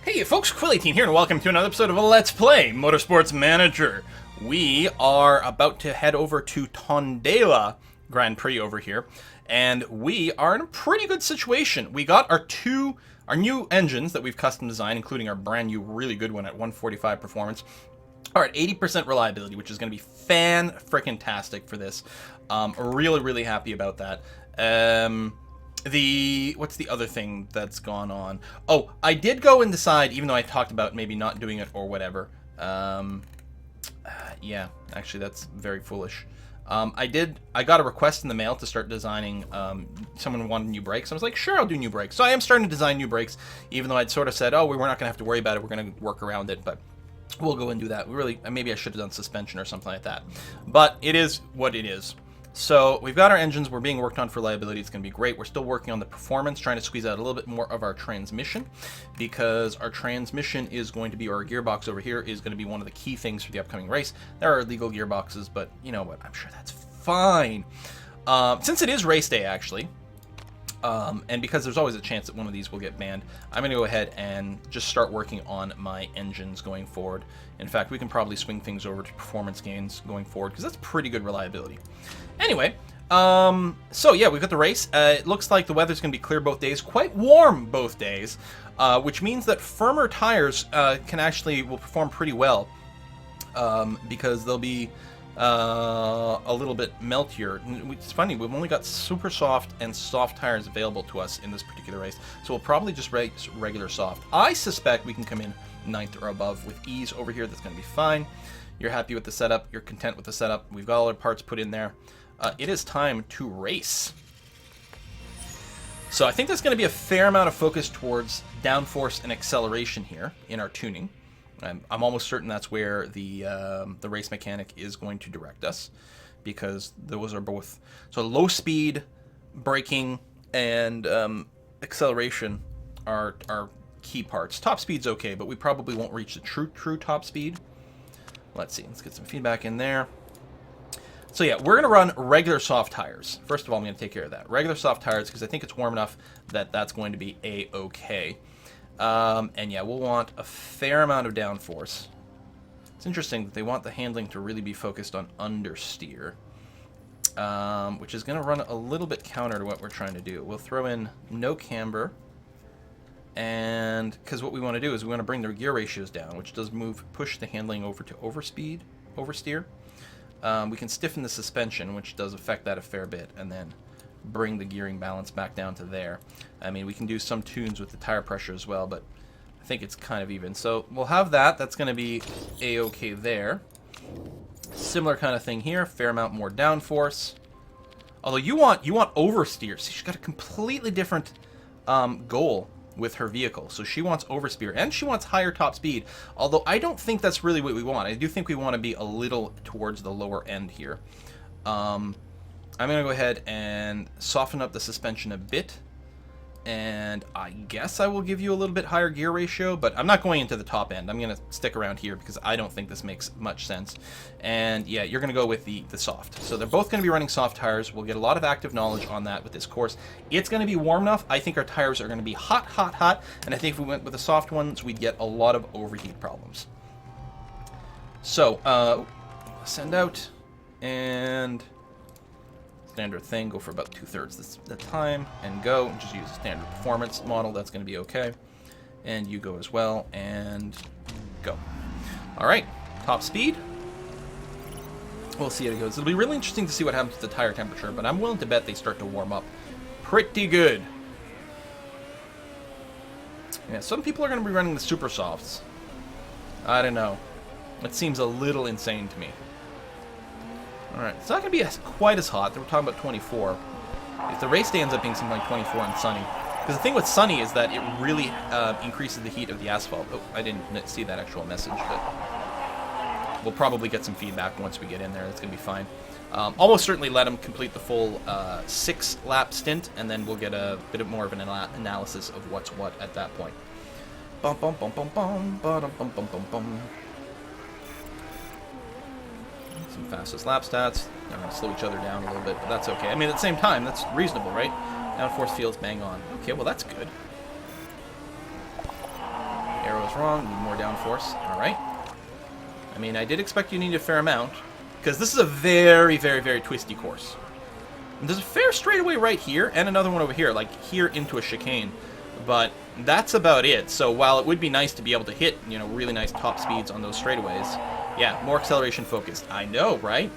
Hey folks, Quill18 here, and welcome to another episode of Let's Play Motorsports Manager. We are about to head over to Tondela Grand Prix over here, and we are in a pretty good situation. We got our new engines that we've custom designed, including our brand new really good one at 145 performance, are at 80% reliability, which is going to be fan-frickin-tastic for this. Really happy about that. What's the other thing that's gone on? Oh, I did go and decide, even though I talked about maybe not doing it or whatever. Yeah, actually that's very foolish. I got a request in the mail to start designing, someone wanted new brakes. I was like, sure, I'll do new brakes. So I am starting to design new brakes, even though I'd sort of said, oh, we're not going to have to worry about it. We're going to work around it, but we'll go and do that. Maybe I should have done suspension or something like that. But it is what it is. So we've got our engines, we're being worked on for reliability, it's going to be great. We're still working on the performance, trying to squeeze out a little bit more of our transmission, because our transmission is going to be, or our gearbox over here, is going to be one of the key things for the upcoming race. There are illegal gearboxes, but you know what, I'm sure that's fine. Since it is race day, actually, and because there's always a chance that one of these will get banned, I'm going to go ahead and just start working on my engines going forward. In fact, we can probably swing things over to performance gains going forward, because that's pretty good reliability. Anyway, so yeah, we've got the race. It looks like the weather's going to be clear both days, quite warm both days, which means that firmer tires will perform pretty well, because they'll be a little bit meltier. It's funny, we've only got super soft and soft tires available to us in this particular race, so we'll probably just race regular soft. I suspect we can come in 9th or above with ease over here. That's going to be fine. You're happy with the setup, you're content with the setup, we've got all our parts put in there. It is time to race. So I think there's going to be a fair amount of focus towards downforce and acceleration here in our tuning. I'm almost certain that's where the race mechanic is going to direct us, because those are both, so low speed, braking, and acceleration are key parts. Top speed's okay, but we probably won't reach the true top speed. Let's see, let's get some feedback in there. So yeah, we're going to run regular soft tires. First of all, I'm going to take care of that. Regular soft tires, because I think it's warm enough that that's going to be a-okay. And yeah, we'll want a fair amount of downforce. It's interesting that they want the handling to really be focused on understeer, which is going to run a little bit counter to what we're trying to do. We'll throw in no camber, and because what we want to do is we want to bring their gear ratios down, which does push the handling over to oversteer. We can stiffen the suspension, which does affect that a fair bit, and then bring the gearing balance back down to there. I mean, we can do some tunes with the tire pressure as well, but I think it's kind of even. So we'll have that. That's going to be a-okay there. Similar kind of thing here. Fair amount more downforce. Although you want oversteer. See, she's got a completely different goal with her vehicle. So she wants oversteer, and she wants higher top speed. Although I don't think that's really what we want. I do think we want to be a little towards the lower end here. I'm going to go ahead and soften up the suspension a bit, and I guess I will give you a little bit higher gear ratio, but I'm not going into the top end. I'm going to stick around here because I don't think this makes much sense. And yeah, you're going to go with the soft. So they're both going to be running soft tires. We'll get a lot of active knowledge on that with this course. It's going to be warm enough. I think our tires are going to be hot, and I think if we went with the soft ones, we'd get a lot of overheat problems. So, send out, and standard thing, go for about 2/3 the time, and go, and just use a standard performance model. That's going to be okay. And you go as well, and go. Alright, top speed. We'll see how it goes. It'll be really interesting to see what happens to the tire temperature, but I'm willing to bet they start to warm up pretty good. Yeah, some people are going to be running the super softs. I don't know. It seems a little insane to me. Alright, it's not going to be quite as hot. We're talking about 24. If the race day ends up being something like 24 and sunny. Because the thing with sunny is that it really increases the heat of the asphalt. Oh, I didn't see that actual message, but we'll probably get some feedback once we get in there. That's going to be fine. Almost certainly let them complete the full 6-lap stint, and then we'll get a bit more of an analysis of what's what at that point. Bum bum bum bum bum bum bum bum bum bum. Some fastest lap stats. They're going to slow each other down a little bit, but that's okay. I mean, at the same time, that's reasonable, right? Downforce feels bang on. Okay, well, that's good. Arrow's wrong. Need more downforce. All right. I mean, I did expect you to need a fair amount, because this is a very, very, very twisty course. And there's a fair straightaway right here, and another one over here, like here into a chicane. But that's about it. So while it would be nice to be able to hit, you know, really nice top speeds on those straightaways, yeah, more acceleration focused. I know, right?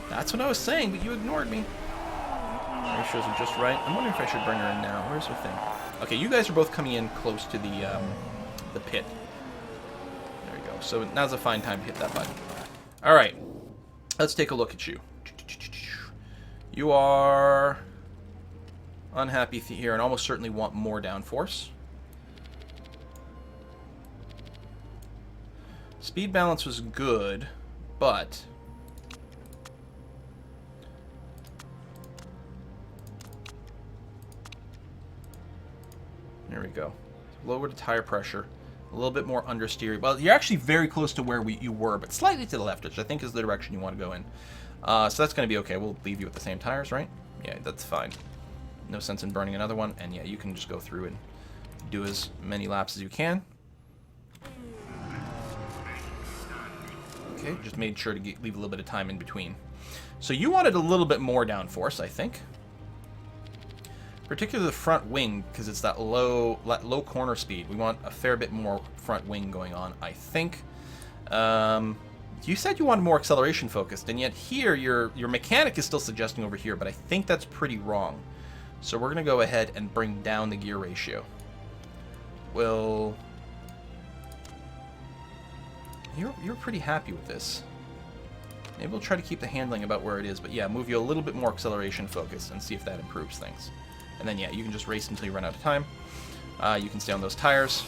That's what I was saying, but you ignored me. Ratios are just right. I'm wondering if I should bring her in now. Where's her thing? Okay, you guys are both coming in close to the pit. There we go. So now's a fine time to hit that button. All right, let's take a look at you. You are unhappy here and almost certainly want more downforce. Speed balance was good, but there we go. Lower the tire pressure. A little bit more understeer. Well, you're actually very close to where you were, but slightly to the left, which I think is the direction you want to go in. So that's going to be okay. We'll leave you with the same tires, right? Yeah, that's fine. No sense in burning another one. And yeah, you can just go through and do as many laps as you can. Okay, just made sure to leave a little bit of time in between. So you wanted a little bit more downforce, I think. Particularly the front wing, because it's that low corner speed. We want a fair bit more front wing going on, I think. You said you wanted more acceleration focused, and yet here your mechanic is still suggesting over here, but I think that's pretty wrong. So we're going to go ahead and bring down the gear ratio. Well, you're pretty happy with this. Maybe we'll try to keep the handling about where it is, but yeah, move you a little bit more acceleration focused and see if that improves things. And then yeah, you can just race until you run out of time. You can stay on those tires.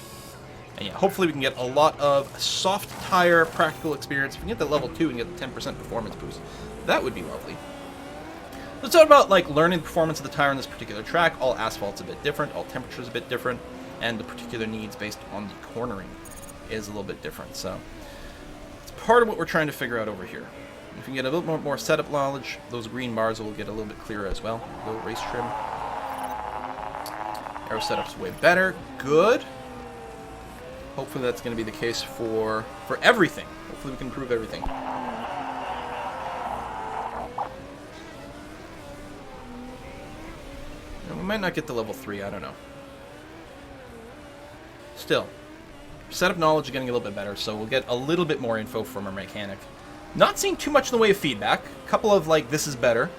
And yeah, hopefully we can get a lot of soft tire practical experience. If we can get that level 2 and get the 10% performance boost, that would be lovely. Let's talk about like learning the performance of the tire on this particular track. All asphalt's a bit different, all temperatures a bit different, and the particular needs based on the cornering is a little bit different. So it's part of what we're trying to figure out over here. If we get a little more setup knowledge, those green bars will get a little bit clearer as well. Low race trim. Aero setup's way better. Good. Hopefully that's going to be the case for everything. Hopefully we can improve everything. And we might not get to level 3, I don't know. Still, setup knowledge is getting a little bit better, so we'll get a little bit more info from our mechanic. Not seeing too much in the way of feedback. A couple of like, this is better.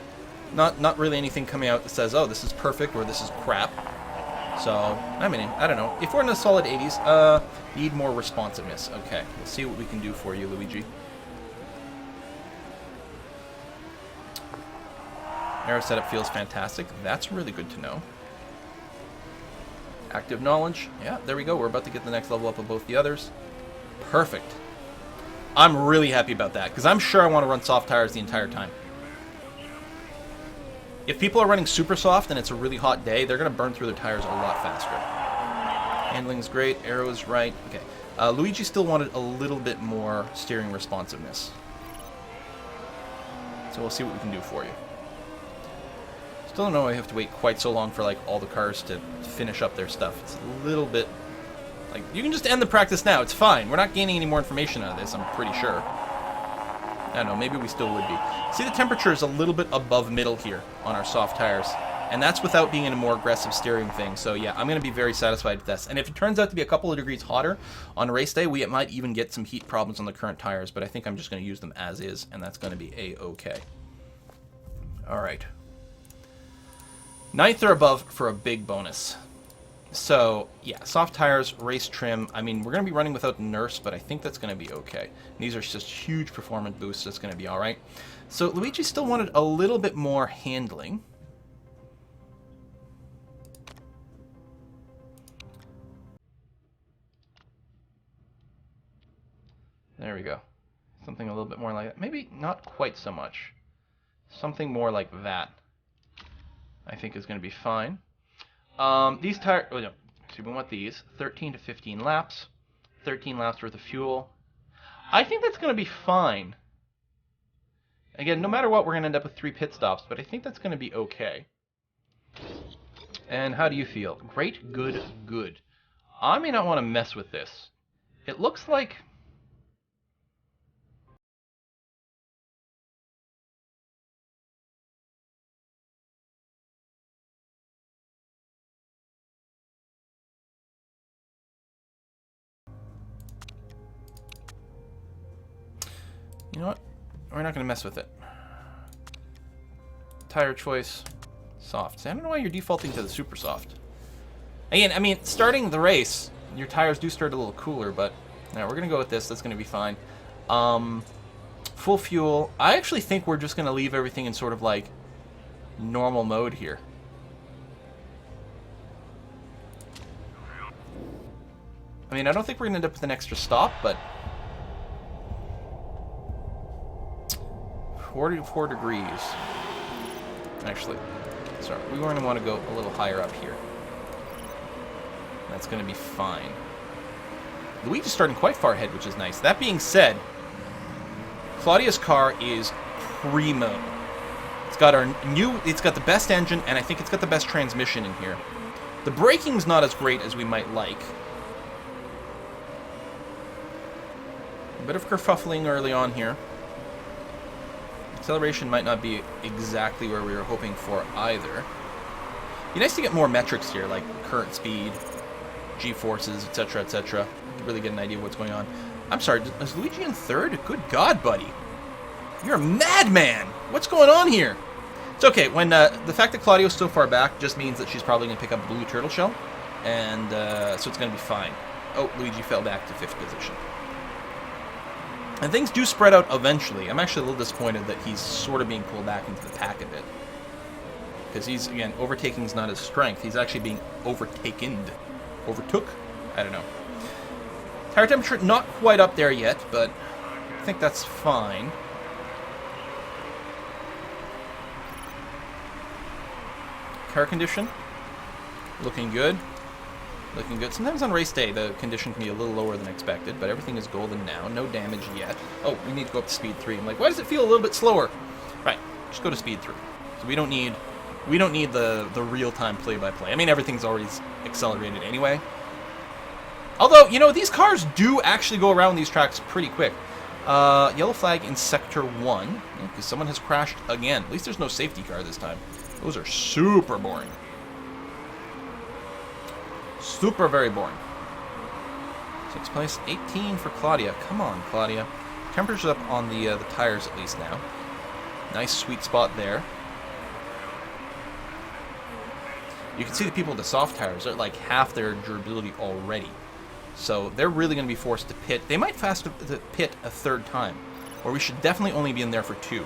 Not really anything coming out that says, oh, this is perfect or this is crap. So, I mean, I don't know. If we're in the solid 80s, need more responsiveness. Okay, we'll see what we can do for you, Luigi. Aero setup feels fantastic. That's really good to know. Active knowledge. Yeah, there we go. We're about to get the next level up of both the others. Perfect. I'm really happy about that, because I'm sure I want to run soft tires the entire time. If people are running super soft and it's a really hot day, they're going to burn through their tires a lot faster. Handling's great. Aero is right. Okay. Luigi still wanted a little bit more steering responsiveness. So we'll see what we can do for you. Still don't know I have to wait quite so long for like all the cars to finish up their stuff. It's a little bit... like, you can just end the practice now. It's fine. We're not gaining any more information out of this, I'm pretty sure. I don't know, maybe we still would be. See, the temperature is a little bit above middle here on our soft tires. And that's without being in a more aggressive steering thing. So yeah, I'm going to be very satisfied with this. And if it turns out to be a couple of degrees hotter on race day, we might even get some heat problems on the current tires. But I think I'm just going to use them as is, and that's going to be A-okay. All right. 9th or above for a big bonus. So, yeah, soft tires, race trim. I mean, we're going to be running without nurse, but I think that's going to be okay. And these are just huge performance boosts. That's going to be all right. So, Luigi still wanted a little bit more handling. There we go. Something a little bit more like that. Maybe not quite so much. Something more like that, I think, is going to be fine. These tires, oh no, so we want these, 13 to 15 laps, 13 laps worth of fuel. I think that's going to be fine. Again, no matter what, we're going to end up with 3 pit stops, but I think that's going to be okay. And how do you feel? Great, good, good. I may not want to mess with this It looks like... You know what? We're not going to mess with it. Tire choice, soft. I don't know why you're defaulting to the super soft. Again, I mean, starting the race, your tires do start a little cooler, but no, we're going to go with this. That's going to be fine. Full fuel. I actually think we're just going to leave everything in sort of like normal mode here. I mean, I don't think we're going to end up with an extra stop, but 44 degrees. Actually, sorry, we're going to want to go a little higher up here. That's going to be fine. Luigi's starting quite far ahead, which is nice. That being said, Claudia's car is primo. It's got it's got the best engine, and I think it's got the best transmission in here. The braking's not as great as we might like. A bit of kerfuffling early on here. Acceleration might not be exactly where we were hoping for either. Be nice to get more metrics here, like current speed, G-forces, etc., etc. Really get an idea of what's going on. I'm sorry, is Luigi in third? Good God, buddy. You're a madman! What's going on here? It's okay. When the fact that Claudio's so far back just means that she's probably going to pick up a blue turtle shell, and so it's going to be fine. Oh, Luigi fell back to 5th position. And things do spread out eventually. I'm actually a little disappointed that he's sort of being pulled back into the pack a bit. Because he's, again, overtaking is not his strength. He's actually being overtaken. Overtook? I don't know. Tire temperature not quite up there yet, but I think that's fine. Car condition. Looking good. Looking good. Sometimes on race day, the condition can be a little lower than expected, but everything is golden now. No damage yet. Oh, we need to go up to speed 3. I'm like, why does it feel a little bit slower? Right, just go to speed 3. So we don't need the real-time play-by-play. I mean, everything's already accelerated anyway. Although, you know, these cars do actually go around these tracks pretty quick. Yellow flag in Sector 1, because someone has crashed again. At least there's no safety car this time. Those are super boring. Super very boring. 6th place, 18 for Claudia. Come on, Claudia. Temperature's up on the tires at least now. Nice sweet spot there. You can see the people with the soft tires are like half their durability already. So they're really going to be forced to pit. They might fast to pit a 3rd time, or we should definitely only be in there for 2.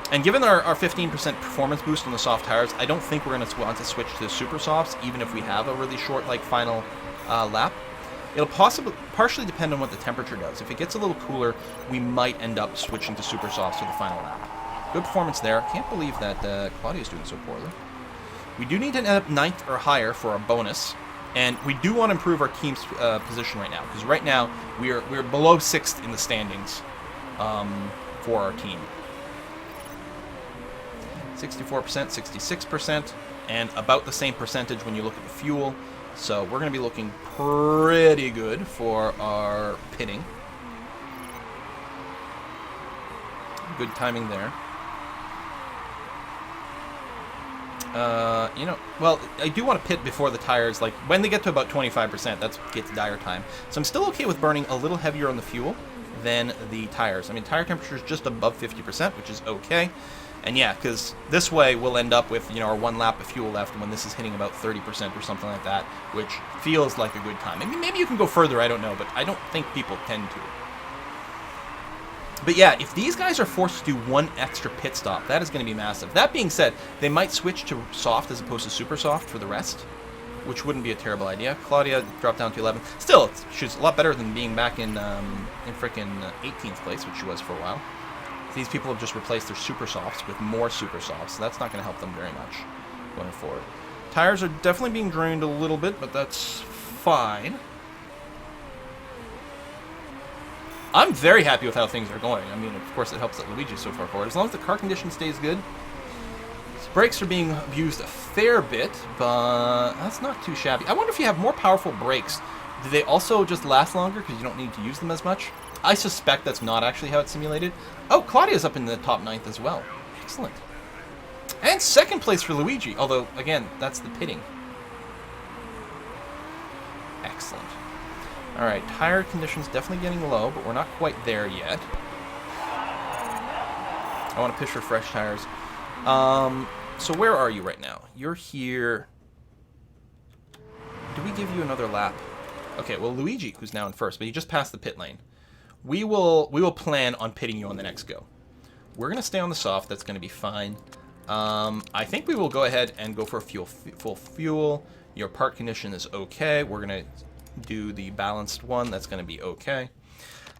And given our 15% performance boost on the soft tires, I don't think we're going to want to switch to super softs, even if we have a really short, like, final lap. It'll partially depend on what the temperature does. If it gets a little cooler, we might end up switching to super softs for the final lap. Good performance there. Can't believe that Claudia's doing so poorly. We do need to end up 9th or higher for our bonus, and we do want to improve our team's position right now, because right now we're below 6th in the standings for our team. 64%, 66%, and about the same percentage when you look at the fuel. So we're going to be looking pretty good for our pitting. Good timing there. You know, well, I do want to pit before the tires, like, when they get to about 25%, that's gets dire time. So I'm still okay with burning a little heavier on the fuel than the tires. I mean, tire temperature is just above 50%, which is okay. And yeah, because this way we'll end up with, you know, our 1 lap of fuel left when this is hitting about 30% or something like that, which feels like a good time. I mean, maybe you can go further, I don't know, but I don't think people tend to. But yeah, if these guys are forced to do 1 extra pit stop, that is going to be massive. That being said, they might switch to soft as opposed to super soft for the rest, which wouldn't be a terrible idea. Claudia dropped down to 11th. Still, she's a lot better than being back in frickin' 18th place, which she was for a while. These people have just replaced their super softs with more super softs, so that's not going to help them very much going forward. Tires are definitely being drained a little bit, but that's fine. I'm very happy with how things are going. I mean, of course, it helps that Luigi's so far forward. As long as the car condition stays good. Brakes are being abused a fair bit, but that's not too shabby. I wonder if you have more powerful brakes Do they also just last longer because you don't need to use them as much? I suspect that's not actually how it's simulated. Oh, Claudia's up in the top 9th as well. Excellent. And second place for Luigi, although, again, that's the pitting. Excellent. Alright, tire conditions definitely getting low, but we're not quite there yet. I want to push for fresh tires. So where are you right now? You're here. Do we give you another lap? Okay, well, Luigi, who's now in first, but he just passed the pit lane. We will plan on pitting you on the next go. We're going to stay on the soft. That's going to be fine. I think we will go ahead and go for a full fuel. Your part condition is okay. We're going to do the balanced one. That's going to be okay.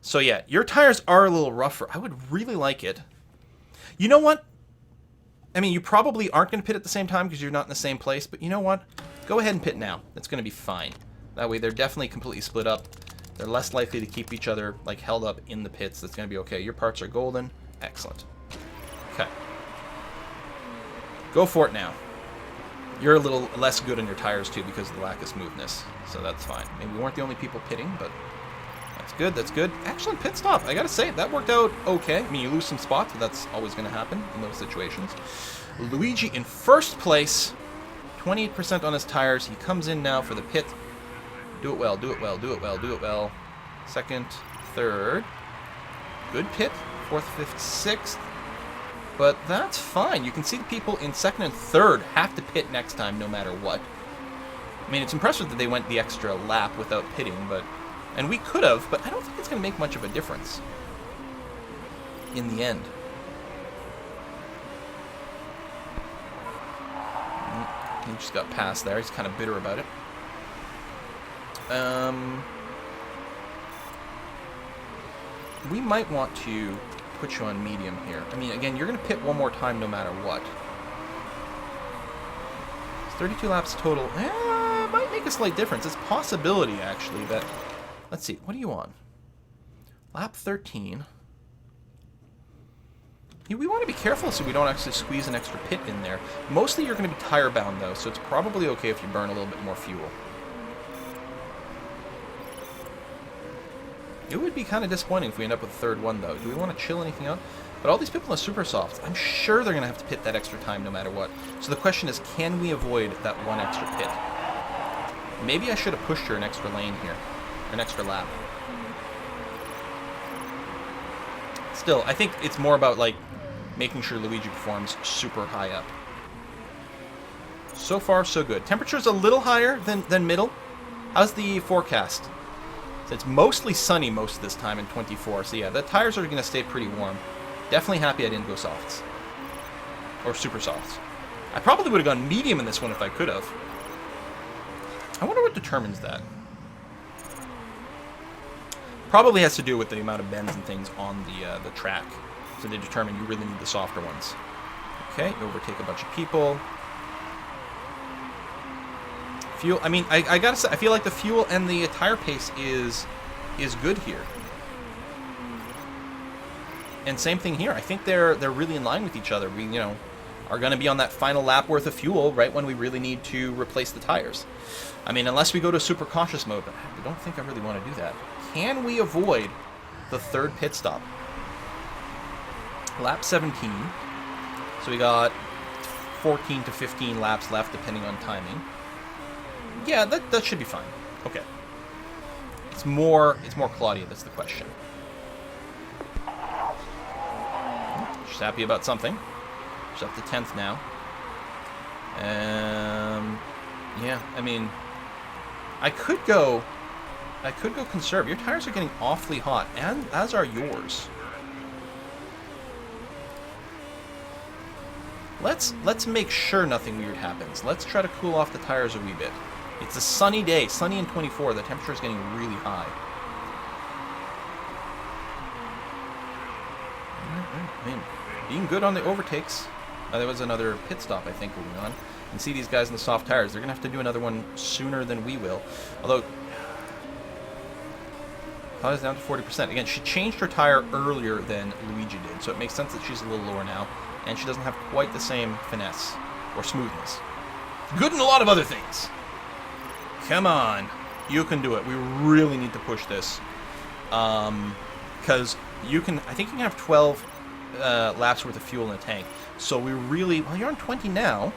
So yeah, your tires are a little rougher. I would really like it. You know what? I mean, you probably aren't going to pit at the same time because you're not in the same place. But you know what? Go ahead and pit now. That's going to be fine. That way they're definitely completely split up. They're less likely to keep each other like held up in the pits. That's going to be okay. Your parts are golden. Excellent. Okay. Go for it now. You're a little less good on your tires too because of the lack of smoothness. So that's fine. Maybe we weren't the only people pitting, but that's good. That's good. Excellent pit stop. I got to say, that worked out okay. I mean, you lose some spots, but that's always going to happen in those situations. Luigi in first place. 28% on his tires. He comes in now for the pit. Do it well, do it well, do it well, do it well. Second, third. Good pit. Fourth, fifth, sixth. But that's fine. You can see the people in second and third have to pit next time no matter what. I mean, it's impressive that they went the extra lap without pitting, but... And we could have, but I don't think it's going to make much of a difference in the end. He just got past there. He's kind of bitter about it. We might want to put you on medium here. I mean, again, you're going to pit one more time no matter what. It's 32 laps total. Might make a slight difference. It's a possibility, actually, that... Let's see. What are you on? Lap 13. We want to be careful so we don't actually squeeze an extra pit in there. Mostly you're going to be tire bound, though, so it's probably okay if you burn a little bit more fuel. It would be kind of disappointing if we end up with a third one, though. Do we want to chill anything out? But all these people in the super softs, I'm sure they're going to have to pit that extra time no matter what. So the question is, can we avoid that one extra pit? Maybe I should have pushed her an extra lane here. An extra lap. Still, I think it's more about, like, making sure Luigi performs super high up. So far, so good. Temperature's a little higher than middle. How's the forecast? So it's mostly sunny most of this time in 24. So yeah, the tires are going to stay pretty warm. Definitely happy I didn't go softs. Or super softs. I probably would have gone medium in this one if I could have. I wonder what determines that. Probably has to do with the amount of bends and things on the track. So they determine you really need the softer ones. Okay, you overtake a bunch of people. Fuel, I mean, I gotta say, I feel like the fuel and the tire pace is good here. And same thing here. I think they're really in line with each other. We, you know, are going to be on that final lap worth of fuel right when we really need to replace the tires. I mean, unless we go to super cautious mode, but I don't think I really want to do that. Can we avoid the third pit stop? Lap 17. So we got 14 to 15 laps left, depending on timing. Yeah, that should be fine. Okay. It's more Claudia, that's the question. She's happy about something. She's up to 10th now. Yeah, I mean, I could go conserve. Your tires are getting awfully hot, and as are yours. Let's make sure nothing weird happens. Let's try to cool off the tires a wee bit. It's a sunny day, sunny in 24. The temperature is getting really high. I mean, being good on the overtakes. There was another pit stop, I think, going on. And see these guys in the soft tires. They're going to have to do another one sooner than we will. Although, Claudia's down to 40%. Again, she changed her tire earlier than Luigi did, so it makes sense that she's a little lower now. And she doesn't have quite the same finesse or smoothness. Good in a lot of other things. Come on. You can do it. We really need to push this. Because you can... I think you can have 12 laps worth of fuel in the tank. So we really... Well, you're on 20 now.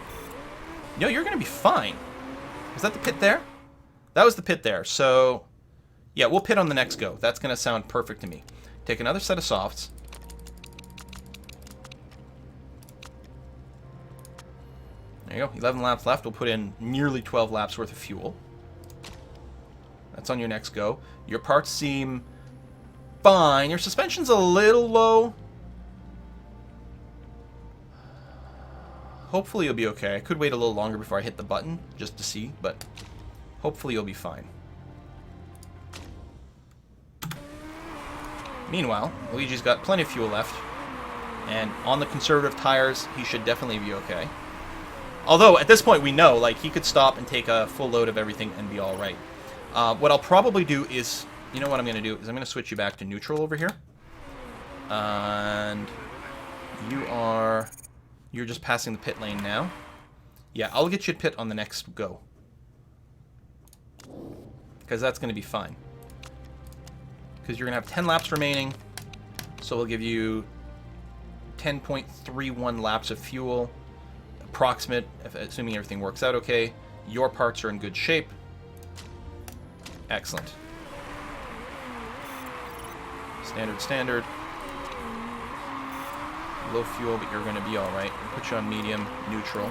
No, you're going to be fine. Is that the pit there? That was the pit there. So, yeah, we'll pit on the next go. That's going to sound perfect to me. Take another set of softs. There you go. 11 laps left. We'll put in nearly 12 laps worth of fuel. That's on your next go. Your parts seem fine. Your suspension's a little low. Hopefully you'll be okay. I could wait a little longer before I hit the button, just to see, but hopefully you'll be fine. Meanwhile, Luigi's got plenty of fuel left, and on the conservative tires, he should definitely be okay. Although, at this point, we know, like, he could stop and take a full load of everything and be alright. What I'll probably do is, you know what I'm going to do, is I'm going to switch you back to neutral over here. And you're just passing the pit lane now. Yeah, I'll get you to pit on the next go. Because that's going to be fine. Because you're going to have 10 laps remaining. So we'll give you 10.31 laps of fuel. Approximate, assuming everything works out okay. Your parts are in good shape. Excellent. Standard. Low fuel, but you're going to be alright. Put you on medium, neutral.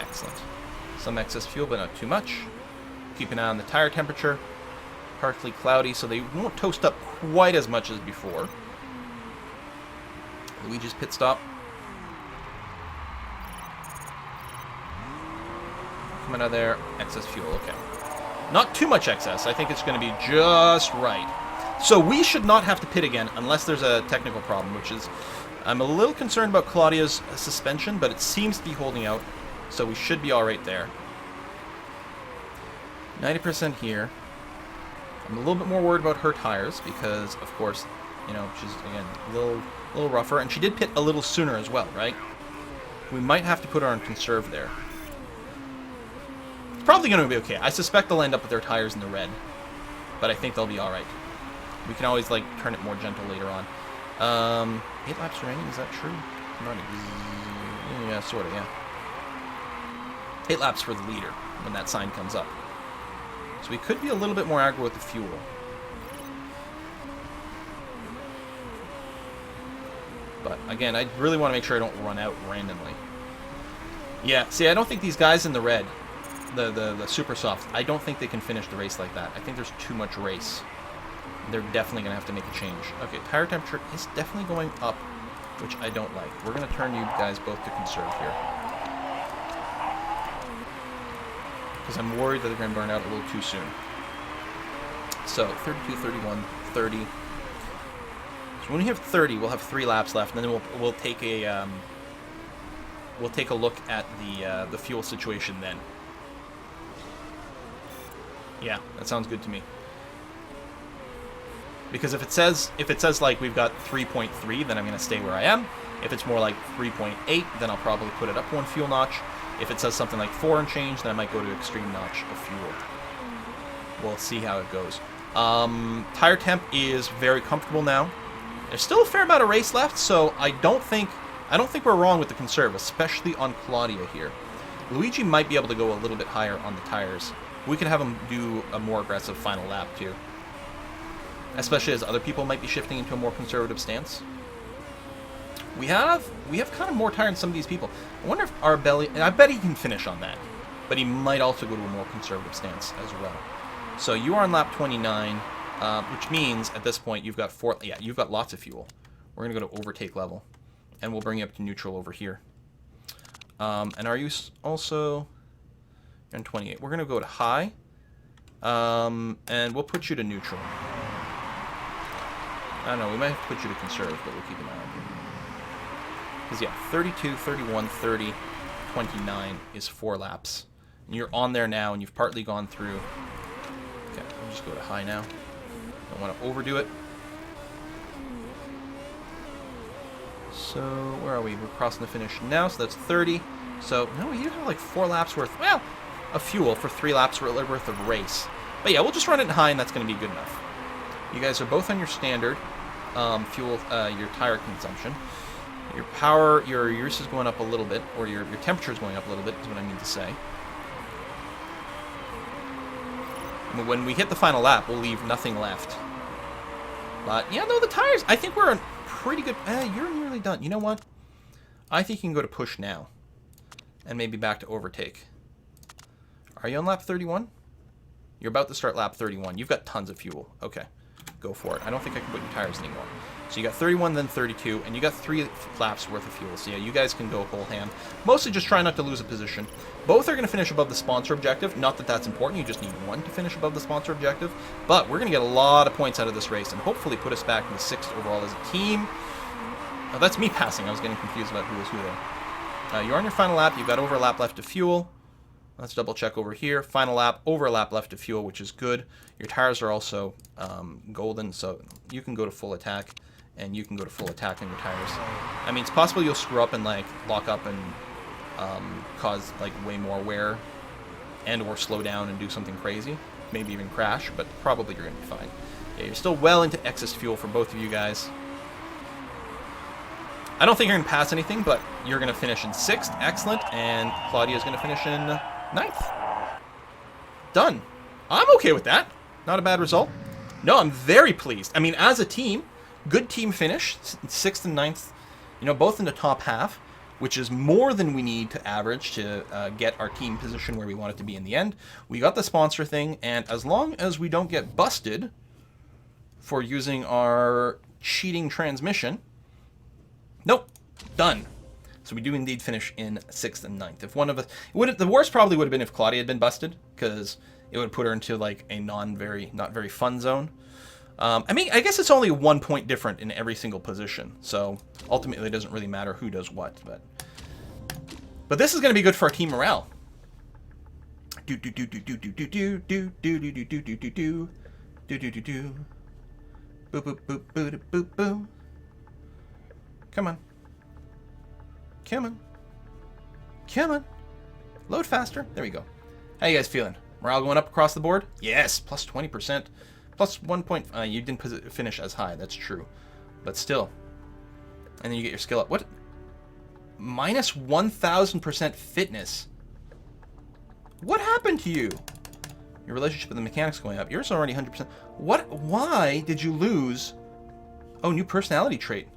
Excellent. Some excess fuel, but not too much. Keep an eye on the tire temperature. Partly cloudy, so they won't toast up quite as much as before. Luigi's pit stop. Coming out of there, excess fuel, okay. Not too much excess, I think it's going to be just right. So we should not have to pit again unless there's a technical problem, which is... I'm a little concerned about Claudia's suspension, but it seems to be holding out, so we should be alright there. 90% here. I'm a little bit more worried about her tires because, of course, you know, she's, again, a little rougher, and she did pit a little sooner as well, right? We might have to put her on conserve there. It's probably going to be okay. I suspect they'll end up with their tires in the red, but I think they'll be alright. We can always, like, turn it more gentle later on. 8 laps remaining, is that true? Yeah, sort of, yeah. 8 laps for the leader when that sign comes up. So we could be a little bit more aggro with the fuel. But, again, I really want to make sure I don't run out randomly. Yeah, see, I don't think these guys in the red, the super softs, I don't think they can finish the race like that. I think there's too much race. They're definitely going to have to make a change. Okay, tire temperature is definitely going up, which I don't like. We're going to turn you guys both to conserve here. Because I'm worried that they're going to burn out a little too soon. So, 32, 31, 30. So when we have 30, we'll have 3 laps left, and then we'll take a look at the fuel situation then. Yeah, that sounds good to me. Because if it says like we've got 3.3, then I'm going to stay where I am. If it's more like 3.8, then I'll probably put it up 1 fuel notch. If it says something like 4 and change, then I might go to extreme notch of fuel. We'll see how it goes. Tire temp is very comfortable now. There's still a fair amount of race left, so I don't think we're wrong with the conserve, especially on Claudia here. Luigi might be able to go a little bit higher on the tires. We could have him do a more aggressive final lap too. Especially as other people might be shifting into a more conservative stance. We have kind of more tire than some of these people. I wonder if Arbelli... I bet he can finish on that. But he might also go to a more conservative stance as well. So you are on lap 29, which means at this point you've got you've got lots of fuel. We're going to go to overtake level. And we'll bring you up to neutral over here. And are you also... You're on 28. We're going to go to high. And we'll put you to neutral. I don't know, we might have to put you to conserve, but we'll keep an eye on you. Because, yeah, 32, 31, 30, 29 is 4 laps. And you're on there now, and you've partly gone through. Okay, we'll just go to high now. Don't want to overdo it. So, where are we? We're crossing the finish now, so that's 30. So, no, you have like 4 laps worth. Well, of fuel for 3 laps worth of race. But yeah, we'll just run it in high, and that's going to be good enough. You guys are both on your standard fuel, your tire consumption. Your power, your use is going up a little bit, or your temperature is going up a little bit, is what I mean to say. When we hit the final lap, we'll leave nothing left. But, yeah, no, the tires, I think we're on pretty good... you're nearly done. You know what? I think you can go to push now. And maybe back to overtake. Are you on lap 31? You're about to start lap 31. You've got tons of fuel. Okay, go for it. I don't think I can put your tires anymore. So you got 31, then 32, and you got 3 laps worth of fuel. So yeah, you guys can go whole hand. Mostly just try not to lose a position. Both are going to finish above the sponsor objective. Not that that's important. You just need one to finish above the sponsor objective. But we're going to get a lot of points out of this race and hopefully put us back in the 6th overall as a team. Oh, that's me passing. I was getting confused about who was who there. You're on your final lap. You've got over a lap left of fuel. Let's double check over here. Final lap, over a lap left of fuel, which is good. Your tires are also golden, so you can go to full attack. And you can go to full attack on your tires. I mean, it's possible you'll screw up and, like, lock up and cause, like, way more wear and or slow down and do something crazy. Maybe even crash, but probably you're going to be fine. Yeah, you're still well into excess fuel for both of you guys. I don't think you're going to pass anything, but you're going to finish in 6th. Excellent. And Claudia's going to finish in 9th. Done. I'm okay with that. Not a bad result. No, I'm very pleased. I mean, as a team... Good team finish, 6th and 9th, you know, both in the top half, which is more than we need to average to get our team position where we want it to be in the end. We got the sponsor thing, and as long as we don't get busted for using our cheating transmission, nope, done. So we do indeed finish in 6th and 9th. If one of us, the worst probably would have been if Claudia had been busted, because it would put her into like a not very fun zone. I mean, I guess it's only 1 point different in every single position, so ultimately it doesn't really matter who does what. But this is going to be good for our team morale. Do do do do do do do do do do do do do do do do do do do do. Boop boop boop boop boop boop. Come on. Come on. Come on. Load faster. There we go. How you guys feeling? Morale going up across the board? Yes, plus 20%. Plus 1 point. You didn't finish as high. That's true. But still. And then you get your skill up. What? Minus 1,000% fitness. What happened to you? Your relationship with the mechanics going up. Yours already 100%. What? Why did you lose? Oh, new personality trait.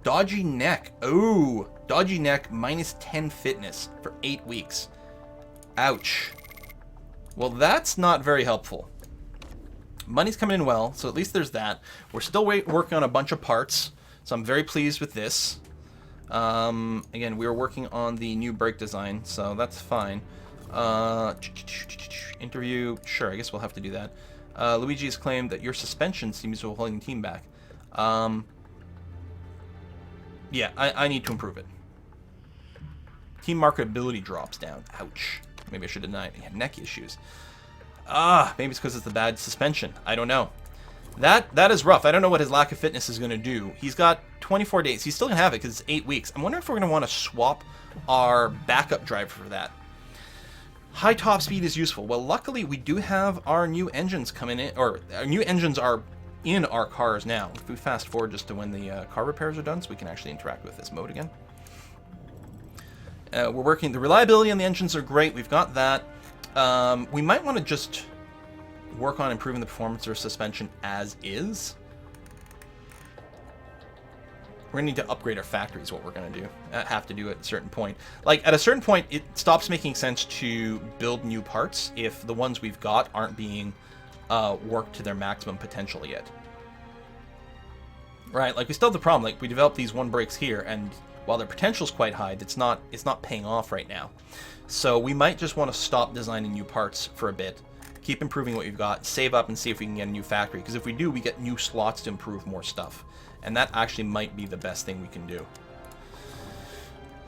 Dodgy neck. Oh, dodgy neck. Minus 10 fitness for 8 weeks. Ouch. Well, that's not very helpful. Money's coming in well, so at least there's that. We're still working on a bunch of parts, so I'm very pleased with this. Again, we were working on the new brake design, so that's fine. Interview, sure, I guess we'll have to do that. Luigi has claimed that your suspension seems to be holding the team back. Yeah, I need to improve it. Team marketability drops down. Ouch. Maybe I should deny it. He had neck issues. Maybe it's because it's the bad suspension. I don't know. That is rough. I don't know what his lack of fitness is going to do. He's got 24 days. He's still going to have it because it's 8 weeks. I'm wondering if we're going to want to swap our backup driver for that. High top speed is useful. Well, luckily, we do have our new engines coming in, or our new engines are in our cars now. If we fast forward just to when the car repairs are done, so we can actually interact with this mode again. We're working. The reliability on the engines are great. We've got that. We might want to just work on improving the performance of our suspension as is. We're going to need to upgrade our factory is what we're going to do. Have to do at a certain point. Like, at a certain point, it stops making sense to build new parts if the ones we've got aren't being worked to their maximum potential yet. Right? Like, we still have the problem. Like, we developed these one brakes here, and while their potential is quite high, it's not paying off right now. So we might just want to stop designing new parts for a bit, keep improving what we've got, save up and see if we can get a new factory. Because if we do, we get new slots to improve more stuff. And that actually might be the best thing we can do.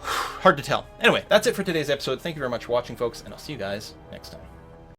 Hard to tell. Anyway, that's it for today's episode. Thank you very much for watching, folks, and I'll see you guys next time.